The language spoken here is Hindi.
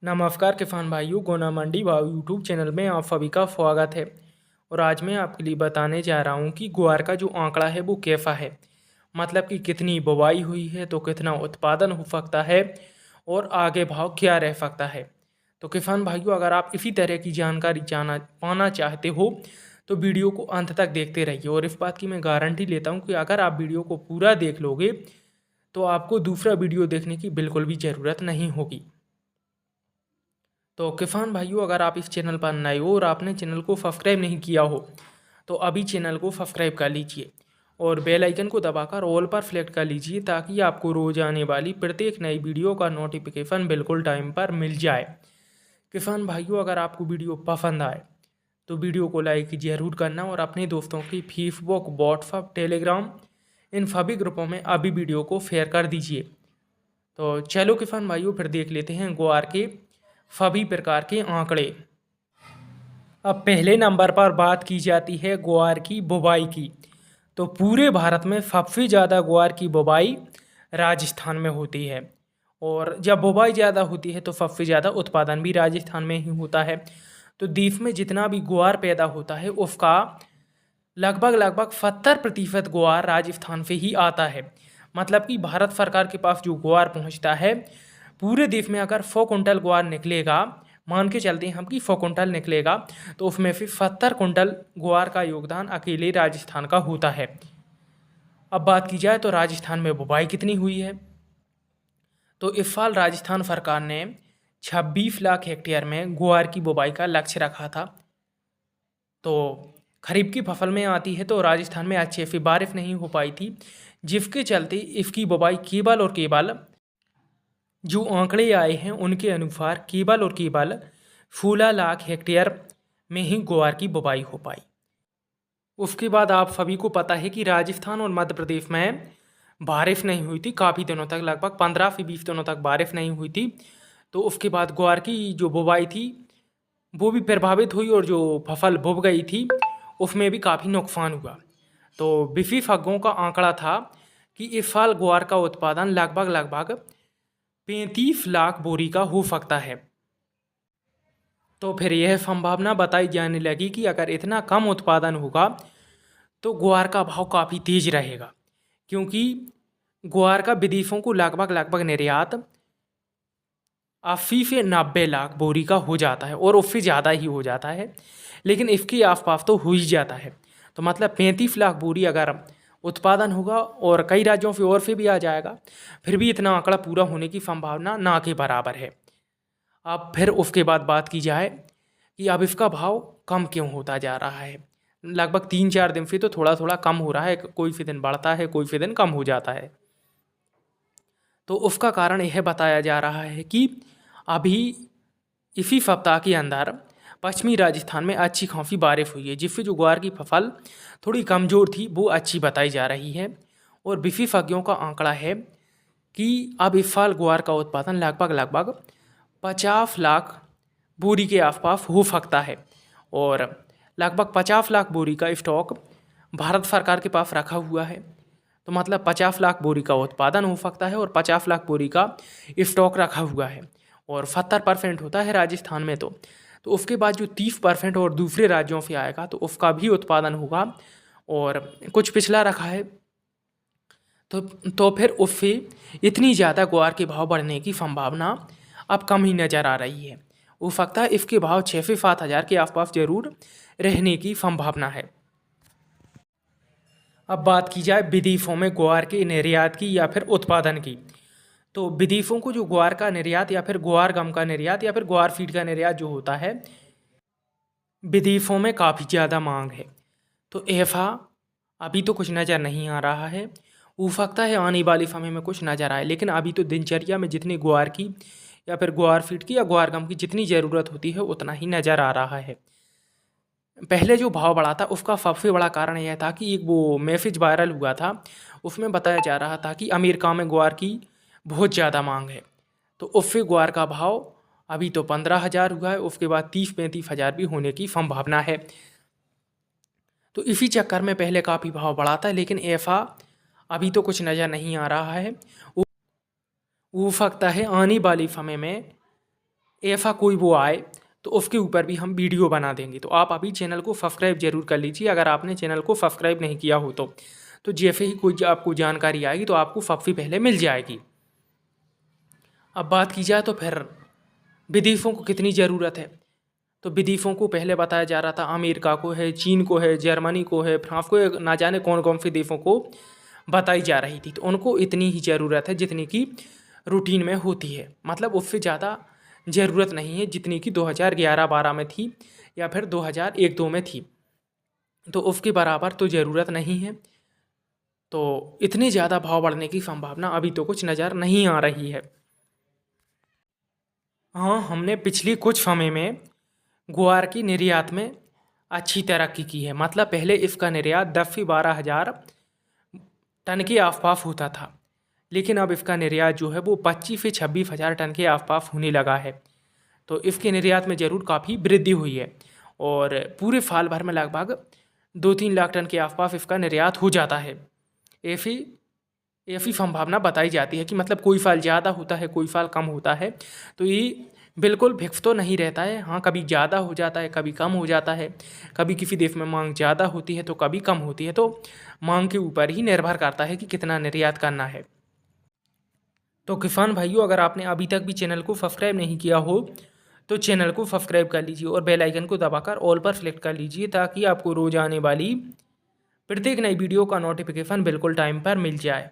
नमस्कार किसान भाइयों, गोना मंडी भाव यूट्यूब चैनल में आप सभी का स्वागत है। और आज मैं आपके लिए बताने जा रहा हूं कि ग्वार का जो आंकड़ा है वो कैसा है। मतलब कि कितनी बुवाई हुई है तो कितना उत्पादन हो सकता है और आगे भाव क्या रह सकता है। तो किसान भाइयों, अगर आप इसी तरह की जानकारी जाना पाना चाहते हो तो वीडियो को अंत तक देखते रहिए। और इस बात की मैं गारंटी लेता हूँ कि अगर आप वीडियो को पूरा देख लोगे तो आपको दूसरा वीडियो देखने की बिल्कुल भी ज़रूरत नहीं होगी। तो किसान भाइयों, अगर आप इस चैनल पर नए हो और आपने चैनल को सब्सक्राइब नहीं किया हो तो अभी चैनल को सब्सक्राइब कर लीजिए और बेल आइकन को दबाकर ऑल पर सेलेक्ट कर लीजिए ताकि आपको रोज आने वाली प्रत्येक नई वीडियो का नोटिफिकेशन बिल्कुल टाइम पर मिल जाए। किसान भाइयों, अगर आपको वीडियो पसंद आए तो वीडियो को लाइक जरूर करना और अपने दोस्तों की फेसबुक, व्हाट्सअप, टेलीग्राम इन सभी ग्रुपों में अभी वीडियो को शेयर कर दीजिए। तो चलो किसान भाइयों, फिर देख लेते हैं ग्वार के सभी प्रकार के आंकड़े। अब पहले नंबर पर बात की जाती है ग्वार की बुवाई की। तो पूरे भारत में सबसे ज़्यादा ग्वार की बुवाई राजस्थान में होती है। और जब बुवाई ज़्यादा होती है तो सबसे ज़्यादा उत्पादन भी राजस्थान में ही होता है। तो देश में जितना भी ग्वार पैदा होता है उसका लगभग लगभग 70% ग्वार राजस्थान से ही आता है। मतलब कि भारत सरकार के पास जो ग्वार पहुंचता है, पूरे देश में अगर 100 कुंटल ग्वार निकलेगा, मान के चलते हैं हम कि 100 कुंटल निकलेगा, तो उसमें से 70 कुंटल ग्वार का योगदान अकेले राजस्थान का होता है। अब बात की जाए तो राजस्थान में बुवाई कितनी हुई है, तो इस साल राजस्थान सरकार ने 26 लाख हेक्टेयर में ग्वार की बुवाई का लक्ष्य रखा था। तो खरीफ की फसल में आती है तो राजस्थान में अच्छे से बारिश नहीं हो पाई थी, जिसके चलते इसकी बुवाई केवल और केवल जो आंकड़े आए हैं उनके अनुसार केवल और केवल 16 लाख हेक्टेयर में ही ग्वार की बुवाई हो पाई। उसके बाद आप सभी को पता है कि राजस्थान और मध्य प्रदेश में बारिश नहीं हुई थी काफ़ी दिनों तक, लगभग 15 से 20 दिनों तक बारिश नहीं हुई थी। तो उसके बाद ग्वार की जो बुवाई थी वो भी प्रभावित हुई और जो फसल बुब गई थी उसमें भी काफ़ी नुकसान हुआ। तो विशेषज्ञों का आंकड़ा था कि इस साल ग्वार का उत्पादन लगभग लगभग 35 लाख बोरी का हो सकता है। तो फिर यह संभावना बताई जाने लगी कि अगर इतना कम उत्पादन होगा तो ग्वार का भाव काफ़ी तेज रहेगा, क्योंकि ग्वार का विदेशों को लगभग लगभग निर्यात 80 से 90 लाख बोरी का हो जाता है और उससे ज़्यादा ही हो जाता है, लेकिन इसके आसपास तो हो ही जाता है। तो मतलब 35 लाख बोरी अगर उत्पादन होगा और कई राज्यों से और से भी आ जाएगा, फिर भी इतना आंकड़ा पूरा होने की संभावना ना के बराबर है। अब फिर उसके बाद बात की जाए कि अब इसका भाव कम क्यों होता जा रहा है। लगभग 3-4 दिन से तो थोड़ा थोड़ा कम हो रहा है, कोई से दिन बढ़ता है, कोई से दिन कम हो जाता है। तो उसका कारण यह बताया जा रहा है कि अभी इसी सप्ताह के अंदर पश्चिमी राजस्थान में अच्छी खासी बारिश हुई है, जिससे जो ग्वार की फसल थोड़ी कमज़ोर थी वो अच्छी बताई जा रही है। और विशेषज्ञों का आंकड़ा है कि अब इस साल ग्वार का उत्पादन लगभग लगभग 50 लाख बोरी के आसपास हो सकता है। और लगभग 50 लाख बोरी का स्टॉक भारत सरकार के पास रखा हुआ है। तो मतलब 50 लाख बोरी का उत्पादन हो सकता है और 50 लाख बोरी का स्टॉक रखा हुआ है। और 70% होता है राजस्थान में। तो उसके बाद जो 30% और दूसरे राज्यों से आएगा तो उसका भी उत्पादन होगा और कुछ पिछला रखा है। तो फिर उससे इतनी ज़्यादा ग्वार के भाव बढ़ने की संभावना अब कम ही नज़र आ रही है। हो सकता है इसके भाव 6 से 7 हज़ार के आसपास जरूर रहने की संभावना है। अब बात की जाए विदेशों में ग्वार के निर्यात की या फिर उत्पादन की। तो विदेशों को जो ग्वार का निर्यात या फिर ग्वार गम का निर्यात या फिर ग्वार फीड का निर्यात जो होता है, विदेशों में काफ़ी ज़्यादा मांग है। तो ऐसा अभी तो कुछ नज़र नहीं आ रहा है। हो सकता है आने वाले समय में कुछ नज़र आए, लेकिन अभी तो दिनचर्या में जितनी ग्वार की या फिर ग्वार फीड की या ग्वार गम की जितनी ज़रूरत होती है उतना ही नज़र आ रहा है। पहले जो भाव बढ़ा था उसका सबसे बड़ा कारण यह था कि एक वो मैसेज वायरल हुआ था, उसमें बताया जा रहा था कि अमेरिका में ग्वार की बहुत ज़्यादा मांग है। तो उससे ग्वार का भाव अभी तो 15,000 हुआ है, उसके बाद 30-35 हज़ार भी होने की संभावना है। तो इसी चक्कर में पहले काफ़ी भाव बढ़ा था, लेकिन ऐसा अभी तो कुछ नज़र नहीं आ रहा है। हो सकता है आने वाले समय में ऐसा कोई वो आए तो उसके ऊपर भी हम वीडियो बना देंगे। तो आप अभी चैनल को सब्सक्राइब जरूर कर लीजिए अगर आपने चैनल को सब्सक्राइब नहीं किया हो तो जैसे ही कोई आपको जानकारी आएगी तो आपको सबसे पहले मिल जाएगी। अब बात की जाए तो फिर विदेशों को कितनी ज़रूरत है, तो विदेशों को पहले बताया जा रहा था अमेरिका को है, चीन को है, जर्मनी को है, फ्रांस को है, ना जाने कौन कौन से देशों को बताई जा रही थी। तो उनको इतनी ही ज़रूरत है जितनी कि रूटीन में होती है, मतलब उससे ज़्यादा ज़रूरत नहीं है जितनी कि 2011-12 में थी या फिर 2001-2 में थी। तो उसके बराबर तो ज़रूरत नहीं है। तो इतनी ज़्यादा भाव बढ़ने की संभावना अभी तो कुछ नज़र नहीं आ रही है। हाँ, हमने पिछली कुछ समय में ग्वार की निर्यात में अच्छी तरक्की की है। मतलब पहले इसका निर्यात 10 से 12 हज़ार टन के आसपास होता था, लेकिन अब इसका निर्यात जो है वो 25 से 26 हज़ार टन के आसपास होने लगा है। तो इसके निर्यात में ज़रूर काफ़ी वृद्धि हुई है और पूरे साल भर में लगभग 2-3 लाख टन के आसपास इसका निर्यात हो जाता है। ऐसी ऐसी संभावना बताई जाती है कि मतलब कोई साल ज़्यादा होता है, कोई साल कम होता है। तो ये बिल्कुल फिक्स तो नहीं रहता है। हाँ, कभी ज़्यादा हो जाता है, कभी कम हो जाता है, कभी किसी देश में मांग ज़्यादा होती है तो कभी कम होती है। तो मांग के ऊपर ही निर्भर करता है कि कितना निर्यात करना है। तो किसान भाइयों, अगर आपने अभी तक भी चैनल को सब्सक्राइब नहीं किया हो तो चैनल को सब्सक्राइब कर लीजिए और बेल आइकन को दबाकर ऑल पर सेलेक्ट कर लीजिए ताकि आपको रोज आने वाली प्रत्येक नई वीडियो का नोटिफिकेशन बिल्कुल टाइम पर मिल जाए।